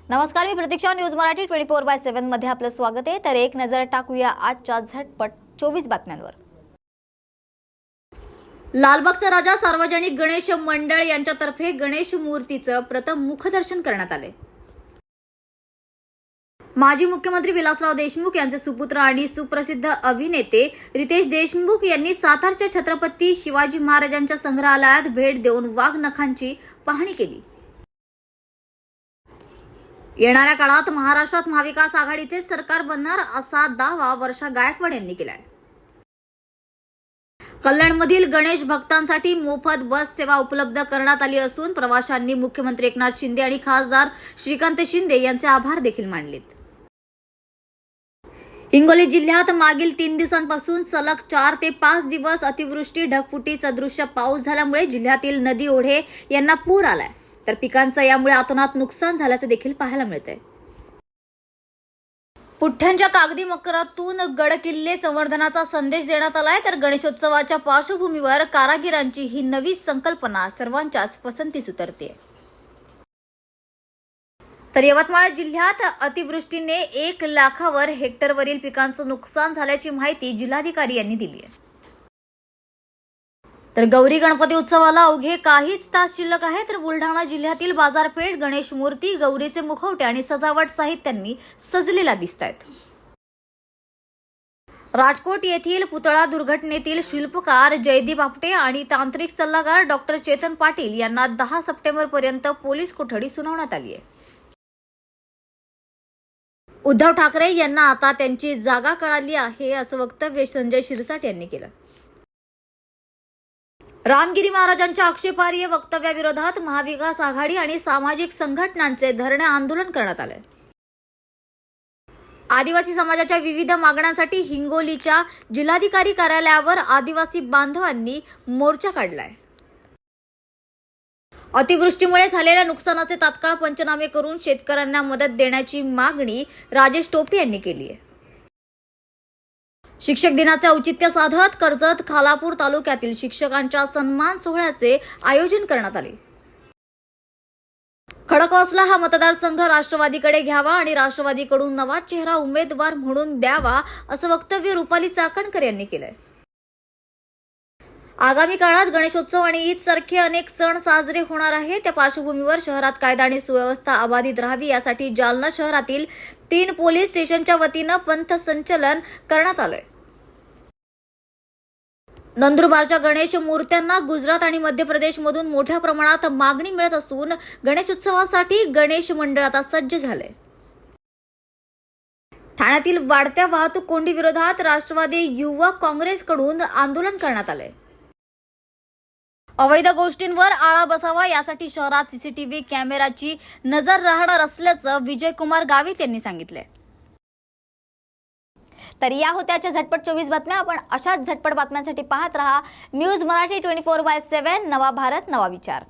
नमस्कार, मी प्रतीक्षा. न्यूज मराठी 24/7 मध्ये आपलं स्वागत आहे. तर एक नजर टाकूया आजच्या झटपट 24 बातम्यांवर. लालबागचा राजा सार्वजनिक गणेश मंडळ यांच्यातर्फे गणेश मूर्तीचं प्रथम मुखदर्शन करण्यात आले. माजी मुख्यमंत्री विलासराव देशमुख यांचे सुपुत्र आणि सुप्रसिद्ध अभिनेते रितेश देशमुख यांनी सातारच्या छत्रपती शिवाजी महाराजांच्या संग्रहालयात भेट देऊन वाघ नखांची पाहणी केली. येणाऱ्या काळात महाराष्ट्रात महाविकास आघाडीचे सरकार बनणार असा दावा वर्षा गायकवाड यांनी केलाय. कल्याणमधील गणेश भक्तांसाठी मोफत बस सेवा उपलब्ध करण्यात आली असून प्रवाशांनी मुख्यमंत्री एकनाथ शिंदे आणि खासदार श्रीकांत शिंदे यांचे आभार देखील मानलेत. हिंगोली जिल्ह्यात मागील 3 दिवसांपासून सलग 4 ते 5 दिवस अतिवृष्टी ढगफुटी सदृश्य पाऊस झाल्यामुळे जिल्ह्यातील नदी ओढे यांना पूर आलाय. तर पिकांचं यामुळे अतोनात नुकसान झाल्याचं देखील पाहायला मिळतंय. पुठ्ठ्यांच्या कागदी मकरातून गडकिल्ले संवर्धनाचा संदेश देण्यात आलाय. तर गणेशोत्सवाच्या पार्श्वभूमीवर कारागिरांची ही नवी संकल्पना सर्वांच्याच पसंतीस उतरते. तर यवतमाळ जिल्ह्यात अतिवृष्टीने 1 लाखावर हेक्टरवरील पिकांचं नुकसान झाल्याची माहिती जिल्हाधिकारी यांनी दिली आहे. तर गौरी गणपती उत्सवाला अवघे काहीच तास शिल्लक आहे. तर बुलढाणा जिल्ह्यातील बाजारपेठ गणेश मूर्ती, गौरीचे मुखवटे आणि सजावट साहित्यांनी सजलेला दिसतायत. राजकोट येथील पुतळा दुर्घटनेतील शिल्पकार जयदीप आपटे आणि तांत्रिक सल्लागार डॉक्टर चेतन पाटील यांना 10 सप्टेंबर पर्यंत पोलीस कोठडी सुनावण्यात आली आहे. उद्धव ठाकरे यांना आता त्यांची जागा कळाली आहे असं वक्तव्य संजय शिरसाट यांनी केलं. रामगिरी महाराजांच्या आक्षेपार्ह वक्तव्याविरोधात महाविकास आघाडी आणि सामाजिक संघटनांचे धरणे आंदोलन करण्यात आले. आदिवासी समाजाच्या विविध मागण्यांसाठी हिंगोलीच्या जिल्हाधिकारी कार्यालयावर आदिवासी बांधवांनी मोर्चा काढलाय. अतिवृष्टीमुळे झालेल्या नुकसानाचे तात्काळ पंचनामे करून शेतकऱ्यांना मदत देण्याची मागणी राजेश टोपे यांनी केली आहे. शिक्षक दिनाचे औचित्य साधत कर्जत खालापूर तालुक्यातील शिक्षकांच्या सन्मान सोहळ्याचे आयोजन करण्यात आले. खडकवासला हा मतदारसंघ राष्ट्रवादीकडे घ्यावा आणि राष्ट्रवादीकडून नवा चेहरा उमेदवार म्हणून द्यावा असं वक्तव्य रुपाली चाकणकर यांनी केलंय. आगामी काळात गणेशोत्सव आणि ईद सारखे अनेक सण साजरे होणार आहेत. त्या पार्श्वभूमीवर शहरात कायदा आणि सुव्यवस्था अबाधित राहावी यासाठी जालना शहरातील 3 पोलीस स्टेशनच्या वतीनं पथसंचलन करण्यात आलंय. नंदुरबारच्या गणेश मूर्त्यांना गुजरात आणि मध्य प्रदेशमधून मोठ्या प्रमाणात मागणी मिळत असून गणेशोत्सवासाठी गणेश मंडळ आता सज्ज झालंय. ठाण्यातील वाढत्या वाहतूक कोंडी विरोधात राष्ट्रवादी युवक काँग्रेसकडून आंदोलन करण्यात आलंय. अवैध गोष्टींवर आळा बसावा यासाठी शहरात सीसीटीव्ही कॅमेराची नजर राहणार असल्याचं विजयकुमार गावित यांनी सांगितलंय. तर या होत्याच्या झटपट 24 बातम्या. आपण अशाच झटपट बातम्यांसाठी पाहत रहा न्यूज मराठी 24/7. नवा भारत, नवा विचार.